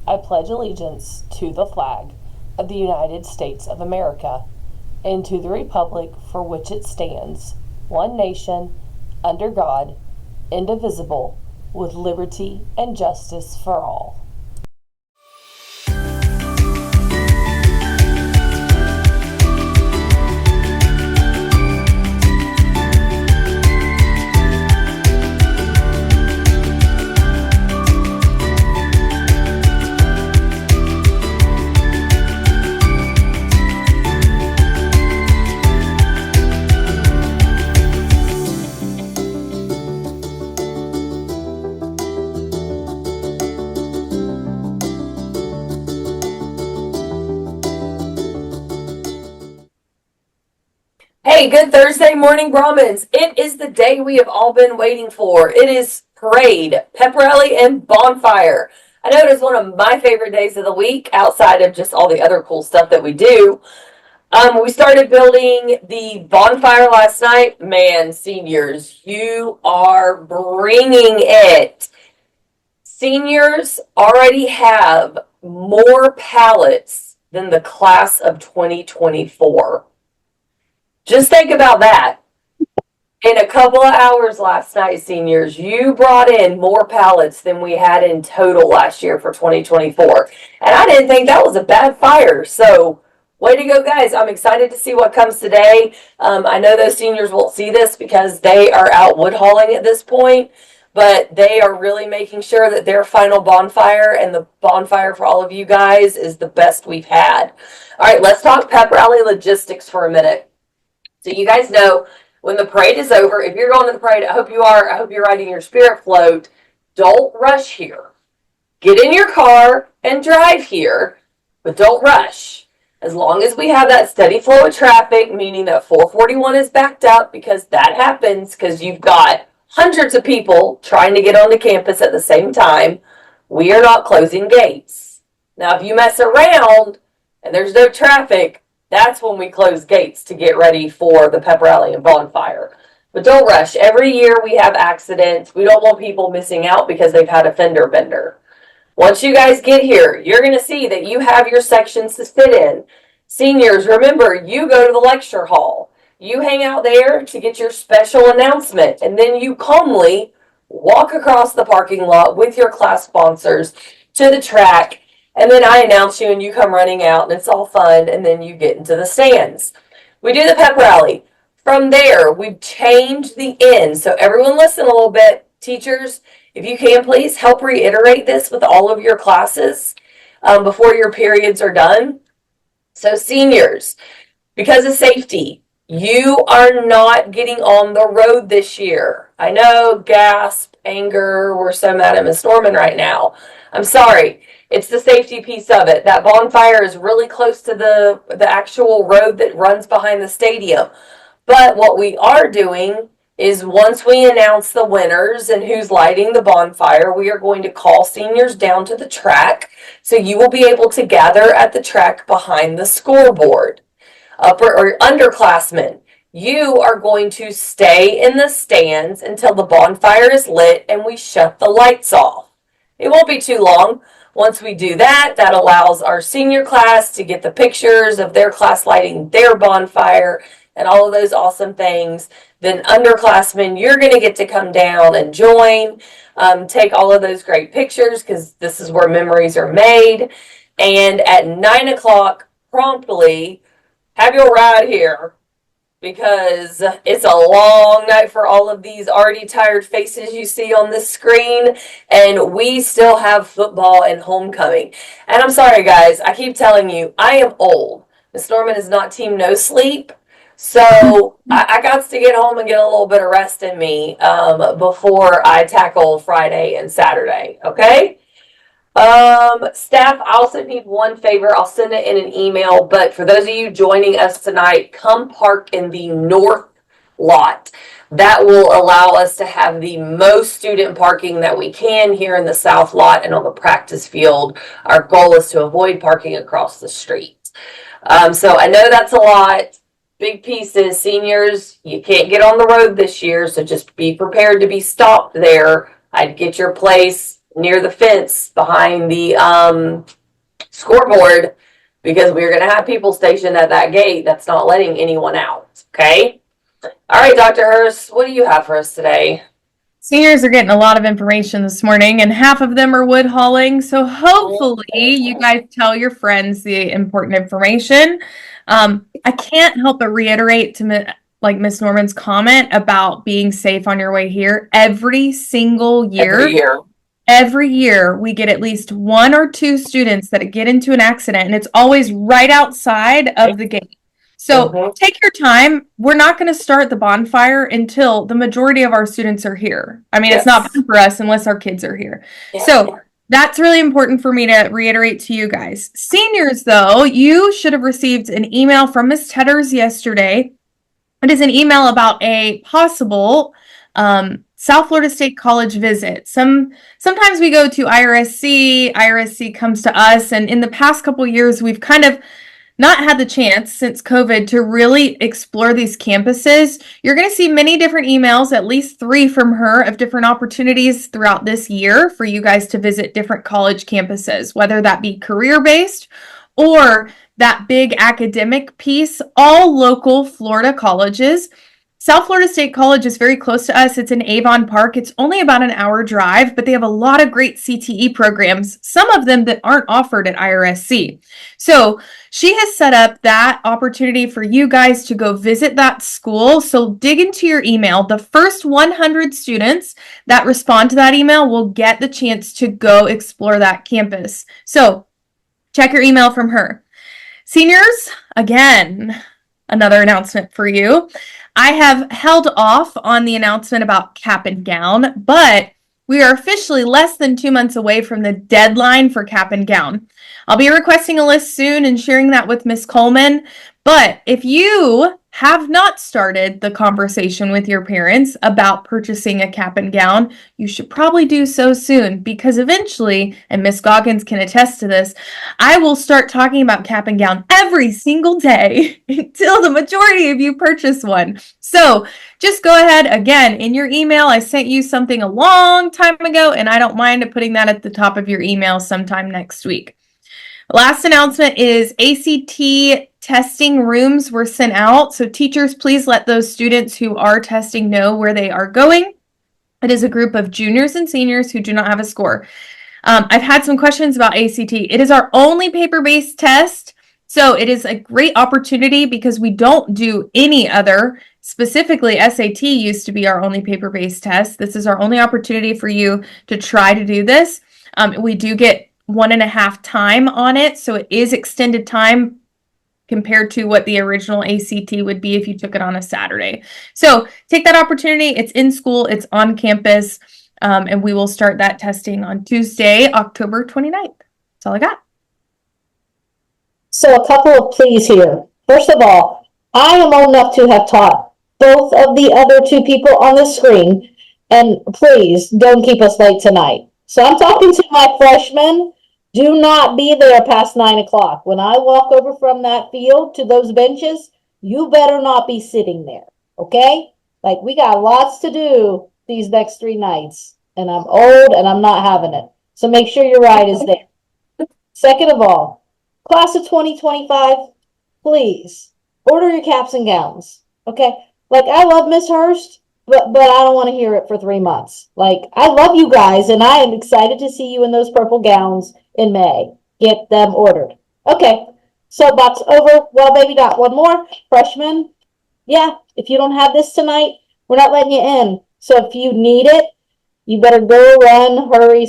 I pledge allegiance to the flag of the United States of America and to the republic for which it stands, one nation, under God, indivisible, with liberty and justice for all. Hey, good Thursday morning, Brahmins. It is the day we have all been waiting for. It is parade, pep rally, and bonfire. I know it is one of my favorite days of the week outside of just all the other cool stuff that we do. We started building the bonfire last night. Man, seniors, you are bringing it. Seniors already have more pallets than the class of 2024. Just think about that. In a couple of hours last night, seniors, you brought in more pallets than we had in total last year for 2024. And I didn't think that was a bad fire. So, way to go, guys. I'm excited to see what comes today. I know those seniors won't see this because they are out wood hauling at this point, but they are really making sure that their final bonfire and the bonfire for all of you guys is the best we've had. All right, let's talk pep rally logistics for a minute. So you guys know when the parade is over, if you're going to the parade, I hope you are. I hope you're riding your spirit float. Don't rush here. Get in your car and drive here, but don't rush. As long as we have that steady flow of traffic, meaning that 441 is backed up, because that happens because you've got hundreds of people trying to get onto campus at the same time, we are not closing gates. Now, if you mess around and there's no traffic, that's when we close gates to get ready for the pep rally and bonfire. But don't rush. Every year we have accidents. We don't want people missing out because they've had a fender bender. Once you guys get here, you're going to see that you have your sections to sit in. Seniors, remember, you go to the lecture hall. You hang out there to get your special announcement, and then you calmly walk across the parking lot with your class sponsors to the track. And then I announce you and you come running out and it's all fun, and then you get into the stands. We do the pep rally. From there, we've changed the end. So everyone listen a little bit. Teachers, if you can, please help reiterate this with all of your classes before your periods are done. So seniors, because of safety, you are not getting on the road this year. I know, gasp, anger, we're so mad at Miss Norman right now. I'm sorry. It's the safety piece of it. That bonfire is really close to the actual road that runs behind the stadium. But what we are doing is once we announce the winners and who's lighting the bonfire, we are going to call seniors down to the track. So you will be able to gather at the track behind the scoreboard. Upper or underclassmen, you are going to stay in the stands until the bonfire is lit and we shut the lights off. It won't be too long. Once we do that, that allows our senior class to get the pictures of their class lighting their bonfire and all of those awesome things. Then underclassmen, you're going to get to come down and join, take all of those great pictures because this is where memories are made. And at 9 o'clock promptly, have your ride here, because it's a long night for all of these already tired faces you see on this screen, and we still have football and homecoming. And I'm sorry, guys, I keep telling you, I am old. Miss Norman is not team no sleep, so I got to get home and get a little bit of rest in me before I tackle Friday and Saturday, okay? Staff, I also need one favor. I'll send it in an email, but for those of you joining us tonight, come park in the north lot. That will allow us to have the most student parking that we can here in the south lot and on the practice field. Our goal is to avoid parking across the street. So I know that's a lot. Big pieces. Seniors, you can't get on the road this year, so just be prepared to be stopped there. I'd get your place near the fence behind the scoreboard because we're going to have people stationed at that gate that's not letting anyone out. Okay? All right, Dr. Hurst, what do you have for us today? Seniors are getting a lot of information this morning, and half of them are wood hauling. So hopefully, you guys tell your friends the important information. I can't help but reiterate to Miss Norman's comment about being safe on your way here. Every single year, every year we get at least one or two students that get into an accident, and it's always right outside of the gate. So take your time. We're not going to start the bonfire until the majority of our students are here. I mean, it's not fun for us unless our kids are here. So that's really important for me to reiterate to you guys. Seniors, though, you should have received an email from Ms. Tetters yesterday. It is an email about a possible South Florida State College visit. Sometimes we go to IRSC. IRSC comes to us, and in the past couple years, we've kind of not had the chance since COVID to really explore these campuses. You're going to see many different emails, at least 3 from her, of different opportunities throughout this year for you guys to visit different college campuses, whether that be career-based or that big academic piece, all local Florida colleges. South Florida State College is very close to us. It's in Avon Park. It's only about an hour drive, but they have a lot of great CTE programs, some of them that aren't offered at IRSC. So she has set up that opportunity for you guys to go visit that school. So dig into your email. The first 100 students that respond to that email will get the chance to go explore that campus. So check your email from her. Seniors, again, another announcement for you. I have held off on the announcement about cap and gown, but we are officially less than 2 months away from the deadline for cap and gown. I'll be requesting a list soon and sharing that with Ms. Coleman. But if you have not started the conversation with your parents about purchasing a cap and gown, you should probably do so soon, because eventually, and Ms. Goggins can attest to this, I will start talking about cap and gown every single day until the majority of you purchase one. So just go ahead. Again, in your email, I sent you something a long time ago, and I don't mind putting that at the top of your email sometime next week. Last announcement is ACT testing rooms were sent out. So teachers, please let those students who are testing know where they are going. It is a group of juniors and seniors who do not have a score. I've had some questions about ACT. It is our only paper-based test. So it is a great opportunity because we don't do any other. Specifically, SAT used to be our only paper-based test. This is our only opportunity for you to try to do this. We do get 1.5 time on it, so it is extended time compared to what the original ACT would be if you took it on a Saturday. So take that opportunity. It's in school, it's on campus, and we will start that testing on Tuesday, October 29th. That's all I got. So a couple of pleas here. First of all, I am old enough to have taught both of the other 2 people on the screen, and please don't keep us late tonight. So I'm talking to my freshmen. Do not be there past 9 o'clock. When I walk over from that field to those benches, you better not be sitting there, okay? Like, we got lots to do these next 3 nights, and I'm old and I'm not having it. So make sure your ride is there. Second of all, class of 2025, please order your caps and gowns, okay? Like, I love Miss Hurst, but I don't want to hear it for 3 months. Like, I love you guys, and I am excited to see you in those purple gowns in May. Get them ordered. Okay, soapbox over. Well, maybe not. One more. Freshmen, yeah, if you don't have this tonight, we're not letting you in. So if you need it, you better go run, hurry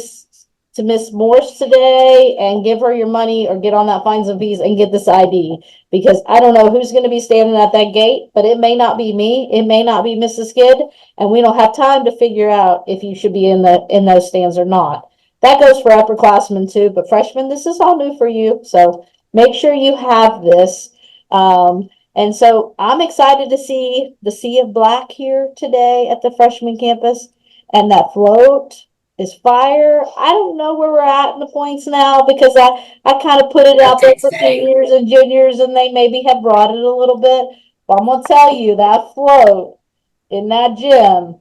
to Miss Morse today and give her your money, or get on that fines and fees and get this ID, because I don't know who's going to be standing at that gate, but it may not be me. It may not be Mrs. Skid, and we don't have time to figure out if you should be in those stands or not. That goes for upperclassmen too, but freshmen, this is all new for you. So make sure you have this. And so I'm excited to see the sea of black here today at the freshman campus, and that float is fire. I don't know where we're at in the points now, because I kind of put it out there for seniors and juniors, and they maybe have brought it a little bit. But I'm going to tell you, that float in that gym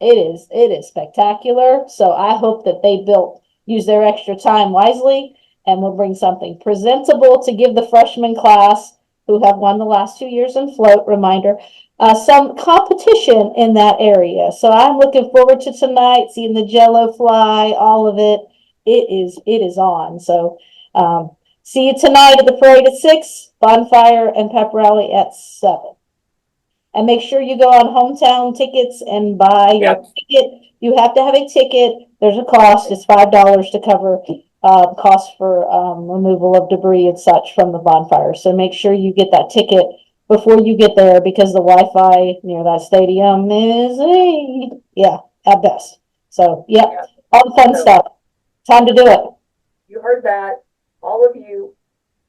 it is spectacular. So I hope that they use their extra time wisely and will bring something presentable to give the freshman class who have won the last 2 years in float, reminder, some competition in that area. So I'm looking forward to tonight, seeing the Jello fly, all of it. It is on. So see you tonight at the parade at 6, bonfire and pep rally at 7. And make sure you go on hometown tickets and buy your ticket. You have to have a ticket. There's a cost. It's $5 to cover cost for removal of debris and such from the bonfire. So make sure you get that ticket before you get there, because the Wi-Fi near that stadium is at best. So all the fun stuff. Time to do it. You heard that. All of you,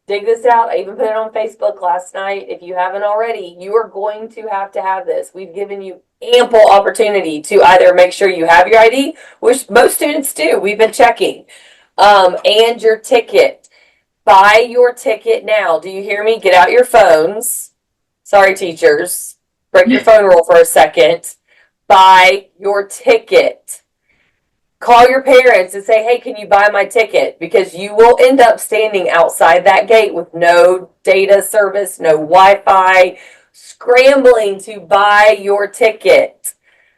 dig this out. I even put it on Facebook last night. If you haven't already, you are going to have this. We've given you ample opportunity to either make sure you have your ID, which most students do. We've been checking, and your ticket. Buy your ticket now. Do you hear me? Get out your phones. Sorry, teachers. Break your phone rule for a second. Buy your ticket. Call your parents and say, hey, can you buy my ticket? Because you will end up standing outside that gate with no data service, no Wi-Fi, scrambling to buy your ticket.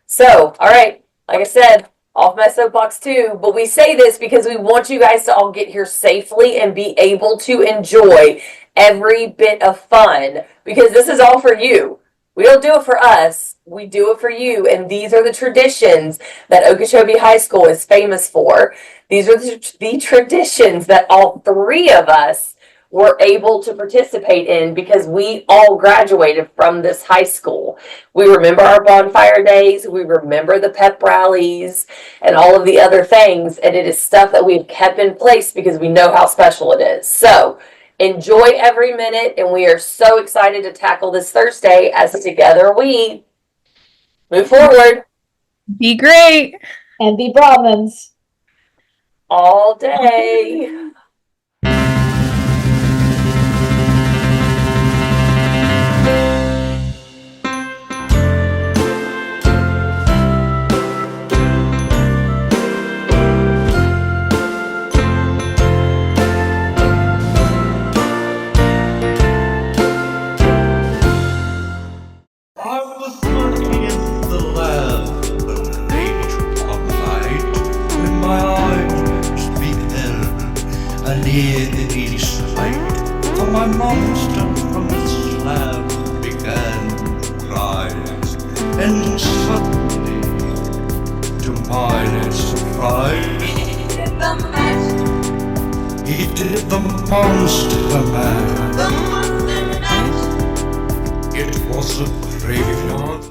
So, all right, like I said, off my soapbox too, but we say this because we want you guys to all get here safely and be able to enjoy every bit of fun, because this is all for you. We don't do it for us. We do it for you. And these are the traditions that Okeechobee High School is famous for. These are the traditions that all three of us were able to participate in because we all graduated from this high school. We remember our bonfire days. We remember the pep rallies and all of the other things. And it is stuff that we've kept in place because we know how special it is. So enjoy every minute, and we are so excited to tackle this Thursday as together we move forward. Be great. And be Brahmins. All day. I was working in the lab late one night when my eyes beheld a near sight. For my monster from the slab began to rise, and suddenly, to my surprise, he did the monster man. It was a graveyard.